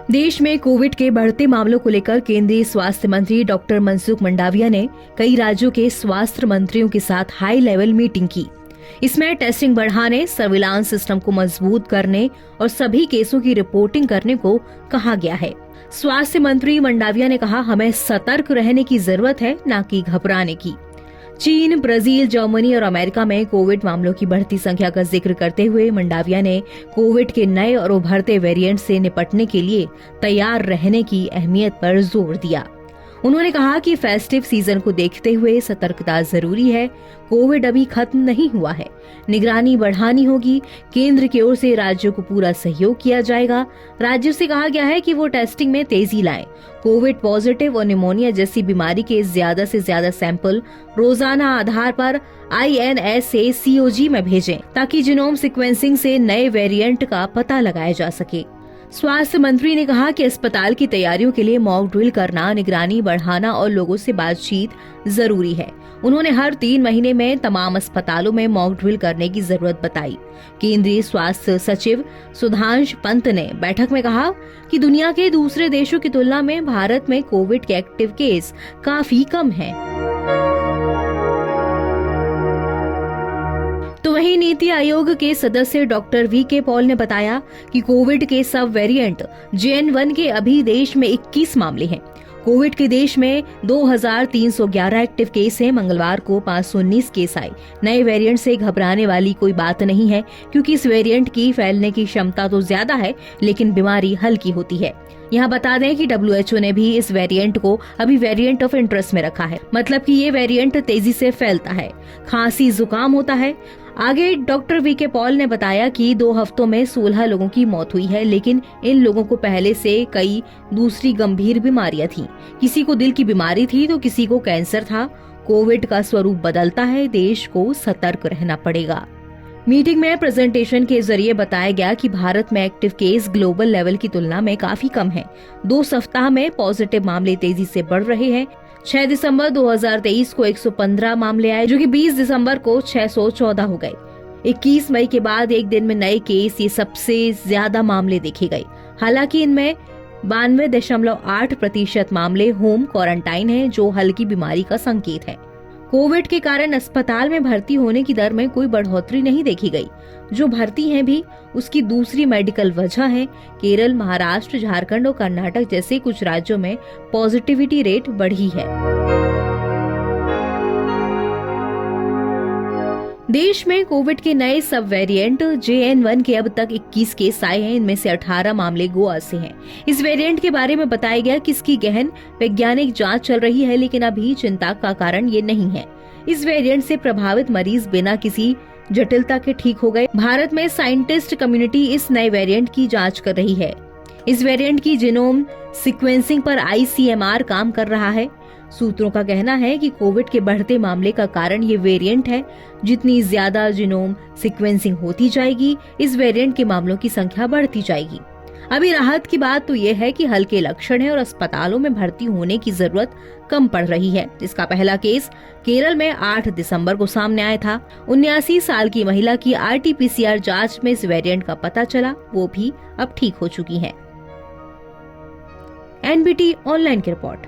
देश में कोविड के बढ़ते मामलों को लेकर केंद्रीय स्वास्थ्य मंत्री डॉक्टर मनसुख मंडाविया ने कई राज्यों के स्वास्थ्य मंत्रियों के साथ हाई लेवल मीटिंग की। इसमें टेस्टिंग बढ़ाने, सर्विलांस सिस्टम को मजबूत करने और सभी केसों की रिपोर्टिंग करने को कहा गया है। स्वास्थ्य मंत्री मंडाविया ने कहा, हमें सतर्क रहने की जरूरत है, न कि घबराने की। चीन, ब्राजील, जर्मनी और अमेरिका में कोविड मामलों की बढ़ती संख्या का जिक्र करते हुए मंडाविया ने कोविड के नए और उभरते वेरिएंट से निपटने के लिए तैयार रहने की अहमियत पर जोर दिया। उन्होंने कहा कि फेस्टिव सीजन को देखते हुए सतर्कता जरूरी है। कोविड अभी खत्म नहीं हुआ है, निगरानी बढ़ानी होगी। केंद्र की ओर से राज्यों को पूरा सहयोग किया जाएगा। राज्यों से कहा गया है कि वो टेस्टिंग में तेजी लाएं। कोविड पॉजिटिव और निमोनिया जैसी बीमारी के ज्यादा से ज्यादा सैंपल रोजाना आधार पर INSACOG में भेजें, ताकि जीनोम सीक्वेंसिंग से नए वेरिएंट का पता लगाया जा सके। स्वास्थ्य मंत्री ने कहा कि अस्पताल की तैयारियों के लिए मॉक ड्रिल करना, निगरानी बढ़ाना और लोगों से बातचीत जरूरी है। उन्होंने हर 3 महीने में तमाम अस्पतालों में मॉक ड्रिल करने की जरूरत बताई। केंद्रीय स्वास्थ्य सचिव सुधांशु पंत ने बैठक में कहा कि दुनिया के दूसरे देशों की तुलना में भारत में कोविड के एक्टिव केस काफी कम हैं। तो वहीं नीति आयोग के सदस्य डॉक्टर VK पॉल ने बताया कि कोविड के सब वेरिएंट JN1 के अभी देश में 21 मामले हैं। कोविड के देश में 2311 एक्टिव केस हैं। मंगलवार को 519 केस आए। नए वेरिएंट से घबराने वाली कोई बात नहीं है, क्योंकि इस वेरिएंट की फैलने की क्षमता तो ज्यादा है, लेकिन बीमारी हल्की होती है। यहाँ बता दें कि WHO ने भी इस वेरिएंट को अभी वेरिएंट ऑफ इंटरेस्ट में रखा है, मतलब कि ये वेरिएंट तेजी से फैलता है, खांसी जुकाम होता है। आगे डॉक्टर VK पॉल ने बताया कि 2 हफ्तों में 16 लोगों की मौत हुई है, लेकिन इन लोगों को पहले से कई दूसरी गंभीर बीमारियां थीं। किसी को दिल की बीमारी थी तो किसी को कैंसर था। कोविड का स्वरूप बदलता है, देश को सतर्क रहना पड़ेगा। मीटिंग में प्रेजेंटेशन के जरिए बताया गया कि भारत में एक्टिव केस ग्लोबल लेवल की तुलना में काफी कम है। 2 सप्ताह में पॉजिटिव मामले तेजी से बढ़ रहे हैं। 6 दिसंबर 2023 को 115 मामले आए, जो कि 20 दिसंबर को 614 हो गए। 21 मई के बाद एक दिन में नए केस, ये सबसे ज्यादा मामले देखे गए। हालांकि इनमें 92.8% मामले होम क्वारंटाइन हैं, जो हल्की बीमारी का संकेत है। कोविड के कारण अस्पताल में भर्ती होने की दर में कोई बढ़ोतरी नहीं देखी गई। जो भर्ती हैं भी, उसकी दूसरी मेडिकल वजह है। केरल, महाराष्ट्र, झारखंड और कर्नाटक जैसे कुछ राज्यों में पॉजिटिविटी रेट बढ़ी है। देश में कोविड के नए सब वेरिएंट JN1 के अब तक 21 केस आए हैं। इनमें से 18 मामले गोवा से हैं। इस वेरिएंट के बारे में बताया गया कि इसकी गहन वैज्ञानिक जांच चल रही है, लेकिन अभी चिंता का कारण ये नहीं है। इस वेरिएंट से प्रभावित मरीज बिना किसी जटिलता के ठीक हो गए। भारत में साइंटिस्ट कम्युनिटी इस नए वेरिएंट की जांच कर रही है। इस वेरिएंट की जीनोम सीक्वेंसिंग पर ICMR काम कर रहा है। सूत्रों का कहना है कि कोविड के बढ़ते मामले का कारण ये वेरिएंट है। जितनी ज्यादा जीनोम सीक्वेंसिंग होती जाएगी, इस वेरिएंट के मामलों की संख्या बढ़ती जाएगी। अभी राहत की बात तो ये है कि हल्के लक्षण है और अस्पतालों में भर्ती होने की जरूरत कम पड़ रही है। इसका पहला केस केरल में 8 दिसंबर को सामने आया था। 79 साल की महिला की RT-PCR जांच में इस वेरिएंट का पता चला, वो भी अब ठीक हो चुकी है। NBT ऑनलाइन की रिपोर्ट।